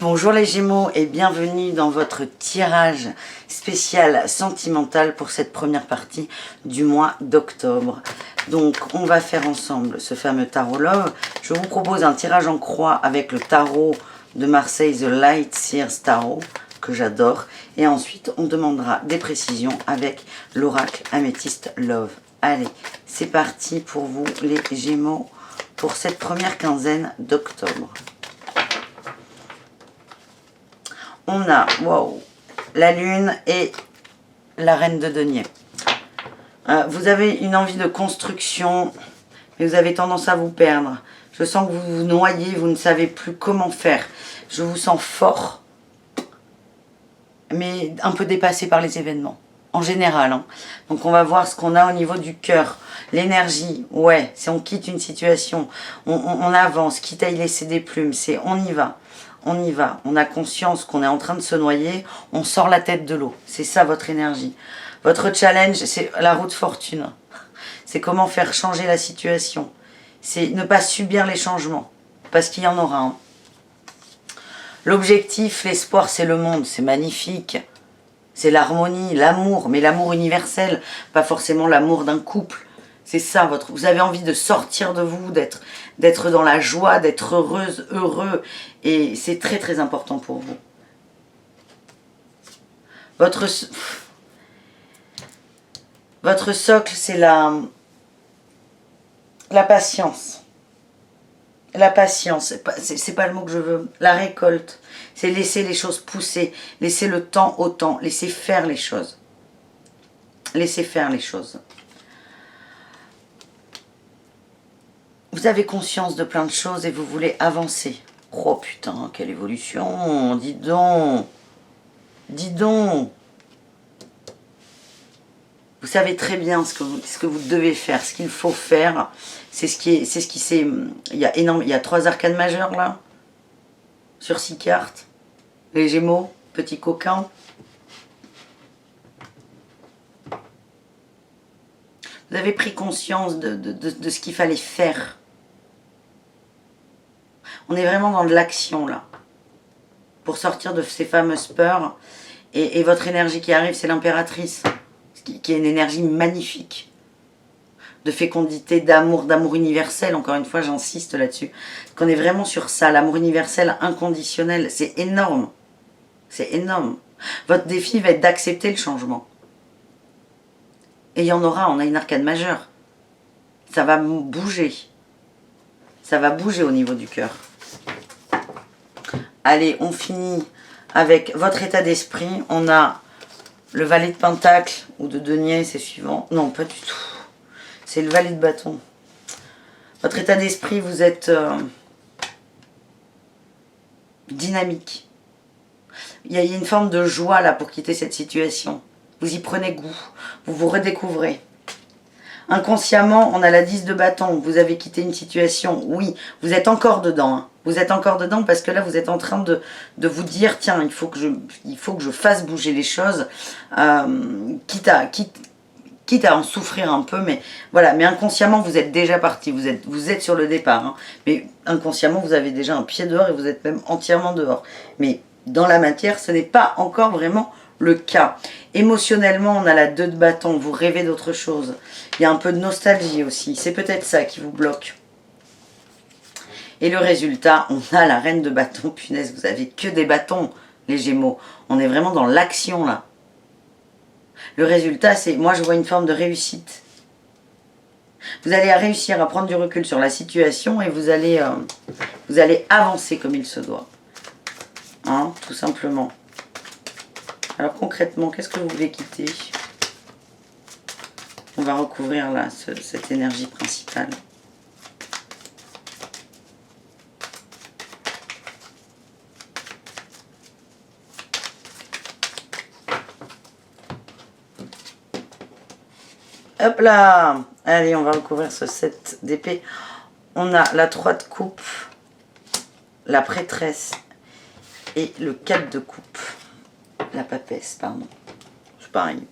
Bonjour les Gémeaux et bienvenue dans votre tirage spécial sentimental pour cette première partie du mois d'octobre. Donc on va faire ensemble ce fameux tarot Love. Je vous propose un tirage en croix avec le tarot de Marseille, The Light Seers Tarot, que j'adore. Et ensuite on demandera des précisions avec l'oracle Améthyste Love. Allez, c'est parti pour vous les Gémeaux pour cette première quinzaine d'octobre. On a, wow, la lune et la reine de denier. Vous avez une envie de construction, mais vous avez tendance à vous perdre. Je sens que vous vous noyez, vous ne savez plus comment faire. Je vous sens fort, mais un peu dépassé par les événements, en général. Hein. Donc on va voir ce qu'on a au niveau du cœur. L'énergie, ouais, si on quitte une situation, on avance, quitte à y laisser des plumes, c'est on y va. On y va, on a conscience qu'on est en train de se noyer, on sort la tête de l'eau. C'est ça votre énergie. Votre challenge, c'est la roue de fortune. C'est comment faire changer la situation. C'est ne pas subir les changements, parce qu'il y en aura un. L'objectif, l'espoir, c'est le monde, c'est magnifique. C'est l'harmonie, l'amour, mais l'amour universel, pas forcément l'amour d'un couple. C'est ça, vous avez envie de sortir de vous, d'être dans la joie, d'être heureuse, heureux. Et c'est très très important pour vous. Votre socle, c'est la patience. La patience, c'est pas le mot que je veux. La récolte, c'est laisser les choses pousser, laisser le temps au temps, laisser faire les choses. Laisser faire les choses. Vous avez conscience de plein de choses et vous voulez avancer. Oh putain, quelle évolution, dis donc. Dis donc. Vous savez très bien ce que vous devez faire, ce qu'il faut faire. C'est ce qui s'est... Il y a 3 arcanes majeures là, sur 6 cartes. Les Gémeaux, petits coquins. Vous avez pris conscience de ce qu'il fallait faire. On est vraiment dans de l'action là. Pour sortir de ces fameuses peurs. Et votre énergie qui arrive, c'est l'impératrice. Qui est une énergie magnifique. De fécondité, d'amour universel. Encore une fois, j'insiste là-dessus. Qu'on est vraiment sur ça. L'amour universel inconditionnel. C'est énorme. C'est énorme. Votre défi va être d'accepter le changement. Et il y en aura. On a une arcane majeure. Ça va bouger. Ça va bouger au niveau du cœur. Allez, on finit avec votre état d'esprit. On a le valet de pentacle ou de denier, c'est suivant. Non, pas du tout. C'est le valet de bâton. Votre état d'esprit, vous êtes dynamique. Il y a une forme de joie là pour quitter cette situation. Vous y prenez goût. Vous vous redécouvrez. Inconsciemment, on a la 10 de bâton. Vous avez quitté une situation. Oui, vous êtes encore dedans. Hein. Vous êtes encore dedans parce que là, vous êtes en train de vous dire, tiens, il faut que je fasse bouger les choses, quitte à en souffrir un peu. Mais voilà, mais inconsciemment, vous êtes déjà parti. Vous êtes sur le départ. Hein. Mais inconsciemment, vous avez déjà un pied dehors et vous êtes même entièrement dehors. Mais dans la matière, ce n'est pas encore vraiment le cas. Émotionnellement, on a la 2 de bâton, vous rêvez d'autre chose. Il y a un peu de nostalgie aussi, c'est peut-être ça qui vous bloque. Et le résultat, on a la reine de bâton, punaise, vous avez que des bâtons, les Gémeaux. On est vraiment dans l'action là. Le résultat, c'est, moi je vois une forme de réussite. Vous allez réussir à prendre du recul sur la situation et vous allez avancer comme il se doit. Hein, tout simplement. Alors concrètement, qu'est-ce que vous voulez quitter? On va recouvrir là cette énergie principale. Hop là! Allez, on va recouvrir ce 7 d'épée. On a la 3 de coupe, la prêtresse et le 4 de coupe. La papesse, pardon. C'est pareil.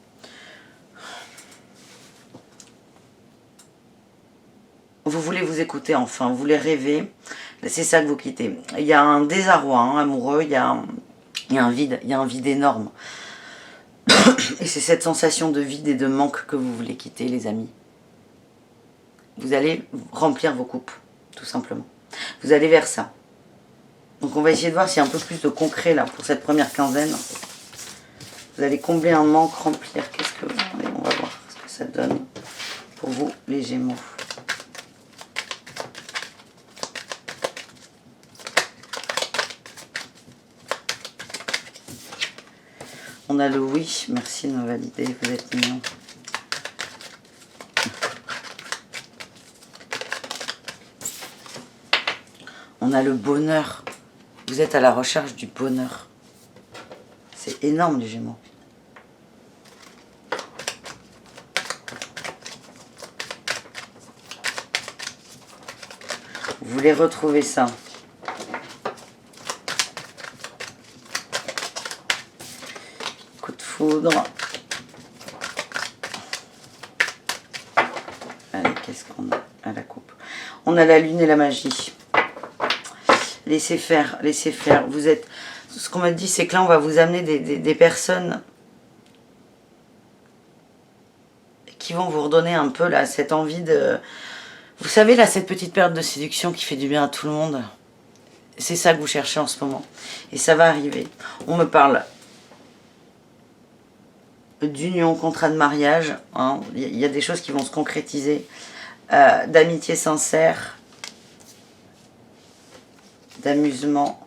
Vous voulez vous écouter enfin, vous voulez rêver. C'est ça que vous quittez. Il y a un désarroi hein, amoureux, il y a un vide, il y a un vide énorme. Et c'est cette sensation de vide et de manque que vous voulez quitter, les amis. Vous allez remplir vos coupes, tout simplement. Vous allez vers ça. Donc on va essayer de voir s'il y a un peu plus de concret là pour cette première quinzaine. Vous allez combler un manque, remplir. Qu'est-ce que... Allez, on va voir ce que ça donne pour vous, les Gémeaux. On a le oui, merci de me valider, vous êtes mignons. On a le bonheur, vous êtes à la recherche du bonheur. C'est énorme les Gémeaux. Vous voulez retrouver ça. Coup de foudre. Allez, qu'est-ce qu'on a à la coupe? On a la lune et la magie. Laissez faire, laissez faire. Vous êtes... Ce qu'on m'a dit, c'est que là, on va vous amener des personnes qui vont vous redonner un peu là, cette envie de... Vous savez, là, cette petite période de séduction qui fait du bien à tout le monde. C'est ça que vous cherchez en ce moment. Et ça va arriver. On me parle d'union, contrat de mariage. Hein. Il y a des choses qui vont se concrétiser. D'amitié sincère. D'amusement.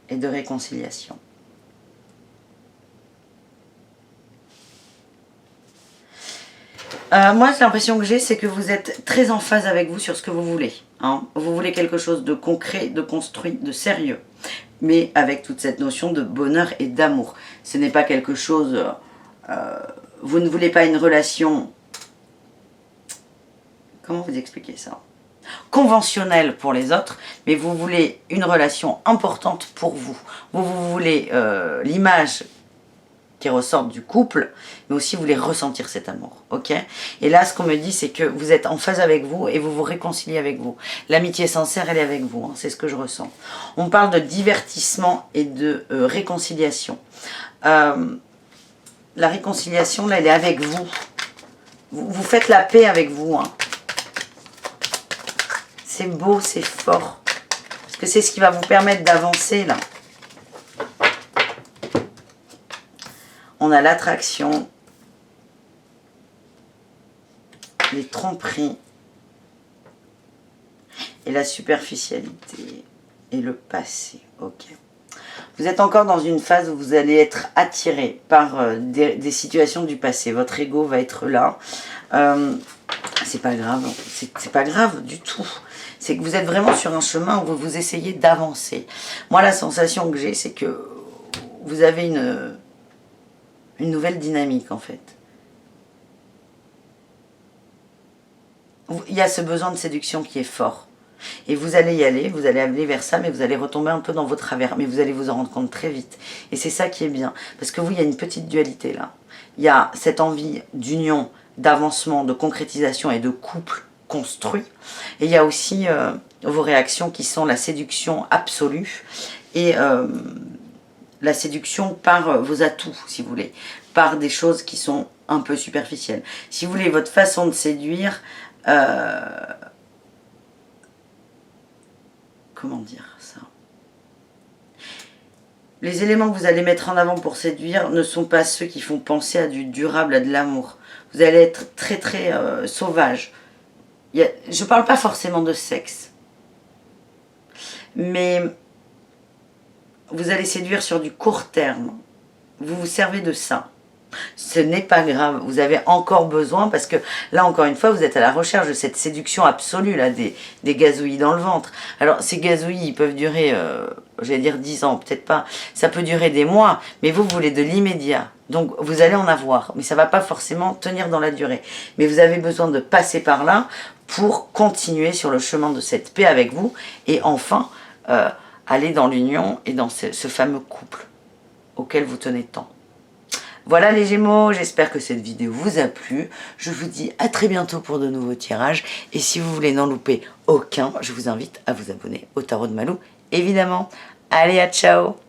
Et de réconciliation. Moi, l'impression que j'ai, c'est que vous êtes très en phase avec vous sur ce que vous voulez. Hein. Vous voulez quelque chose de concret, de construit, de sérieux. Mais avec toute cette notion de bonheur et d'amour. Ce n'est pas quelque chose... vous ne voulez pas une relation... Comment vous expliquer ça? Conventionnelle pour les autres, mais vous voulez une relation importante pour vous. Vous voulez l'image qui ressortent du couple, mais aussi vous voulez ressentir cet amour, ok? Et là, ce qu'on me dit, c'est que vous êtes en phase avec vous et vous vous réconciliez avec vous. L'amitié sincère, elle est avec vous, hein, c'est ce que je ressens. On parle de divertissement et de réconciliation. La réconciliation, là, elle est avec vous. Vous faites la paix avec vous, hein. C'est beau, c'est fort. Parce que c'est ce qui va vous permettre d'avancer, là. On a l'attraction, les tromperies et la superficialité et le passé. Ok. Vous êtes encore dans une phase où vous allez être attiré par des situations du passé. Votre ego va être là. C'est pas grave. C'est pas grave du tout. C'est que vous êtes vraiment sur un chemin où vous essayez d'avancer. Moi, la sensation que j'ai, c'est que vous avez une nouvelle dynamique en fait. Il y a ce besoin de séduction qui est fort. Et vous allez y aller, vous allez aller vers ça, mais vous allez retomber un peu dans vos travers. Mais vous allez vous en rendre compte très vite. Et c'est ça qui est bien. Parce que vous, il y a une petite dualité là. Il y a cette envie d'union, d'avancement, de concrétisation et de couple construit. Et il y a aussi vos réactions qui sont la séduction absolue et... la séduction par vos atouts, si vous voulez, par des choses qui sont un peu superficielles. Si vous voulez, votre façon de séduire, comment dire ça? Les éléments que vous allez mettre en avant pour séduire ne sont pas ceux qui font penser à du durable, à de l'amour. Vous allez être très très sauvage. Je ne parle pas forcément de sexe, mais... vous allez séduire sur du court terme. Vous vous servez de ça. Ce n'est pas grave. Vous avez encore besoin, parce que là, encore une fois, vous êtes à la recherche de cette séduction absolue, là, des gazouillis dans le ventre. Alors, ces gazouillis, ils peuvent durer, j'allais dire 10 ans, peut-être pas. Ça peut durer des mois, mais vous voulez de l'immédiat. Donc, vous allez en avoir, mais ça ne va pas forcément tenir dans la durée. Mais vous avez besoin de passer par là pour continuer sur le chemin de cette paix avec vous, et enfin... aller dans l'union et dans ce fameux couple auquel vous tenez tant. Voilà les Gémeaux, j'espère que cette vidéo vous a plu. Je vous dis à très bientôt pour de nouveaux tirages. Et si vous voulez n'en louper aucun, je vous invite à vous abonner au Tarot de Malou, évidemment. Allez, à ciao!